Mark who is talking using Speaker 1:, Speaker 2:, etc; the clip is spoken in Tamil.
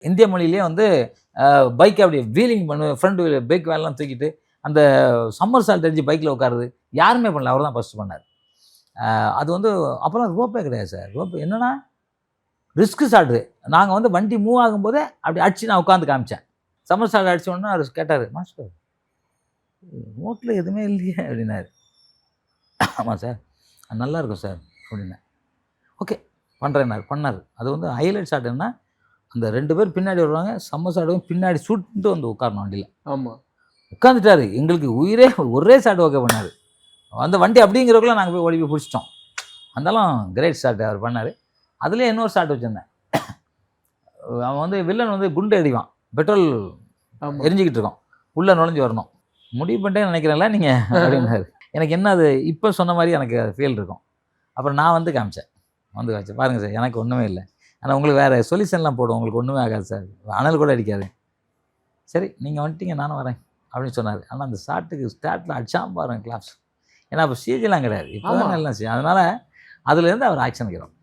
Speaker 1: இந்திய மொழியிலேயே வந்து பைக் அப்படி வீலிங் ஃப்ரண்ட் வீல் பைக் வேலைலாம் தூக்கிட்டு அந்த சம்மர் சால்ட் அடிச்சு பைக்கில் உட்காருது யாருமே பண்ணல. அவர் தான் ஃபஸ்ட்டு பண்ணார். அது வந்து அப்போலாம் ரோப்பே கிடையாது சார். ரோப் என்னன்னா ரிஸ்க் சால்ட்டு. நாங்கள் வந்து வண்டி மூவ் ஆகும்போதே அப்படி அடிச்சு நான் உட்காந்து காமிச்சேன். சம்மர் சால்ட் அடிச்ச உடனே அவர் கேட்டார், மாஸ்டர் ரோட்டில் எதுவுமே இல்லையே அப்படின்னாரு. ஆமாம் சார் நல்லா இருக்கும் சார் அப்படின்னேன். ஓகே பண்ணுறேன்னாரு. பண்ணார். அது வந்து ஹைலைட் ஷாட் என்ன, அந்த 2 பேர் பின்னாடி வருவாங்க. சம்மர் சால்ட்டும் பின்னாடி சுட்டு வந்து உட்காரணும் வண்டியில்.
Speaker 2: ஆமாம்,
Speaker 1: உட்காந்துட்டாரு. எங்களுக்கு உயிரே ஒரே ஷாட் ஓகே பண்ணார். அந்த வண்டி அப்படிங்கிறதுக்குள்ள நாங்கள் போய் ஓடி போய் பிடிச்சிட்டோம். அந்தாலும் கிரேட் ஷாட் அவர் பண்ணார். அதுலேயே இன்னொரு ஷாட் வச்சுருந்தேன். அவன் வந்து வில்லன் வந்து குண்டு அடிவான். பெட்ரோல் எரிஞ்சிக்கிட்டு இருக்கோம். உள்ளே நுழைஞ்சு வரணும். முடிவு பண்ணிட்டேன்னு நினைக்கிறேன்ல நீங்கள் அப்படின்னாரு. எனக்கு என்ன அது இப்போ சொன்ன மாதிரி எனக்கு அது ஃபீல் இருக்கும். அப்புறம் நான் வந்து காமிச்சேன். பாருங்கள் சார் எனக்கு ஒன்றுமே இல்லை. ஆனால் உங்களுக்கு வேறு சொல்யூஷன்லாம் போடும். உங்களுக்கு ஒன்றுமே ஆகாது சார். அனல் கூட அடிக்காது. சரி நீங்கள் வந்துட்டீங்க நானும் வரேன் அப்படின்னு சொன்னார். ஆனால் அந்த ஷாட்டுக்கு ஸ்டார்ட்டில் அடிச்சாம பாருங்க கிளாப்ஸ். ஏன்னா அப்போ சிஜிலாம் கிடையாது. இப்போ தான் எல்லாம் செய்யும். அதனால் அதுலேருந்து அவர் ஆக்ஷன் ஹீரோ.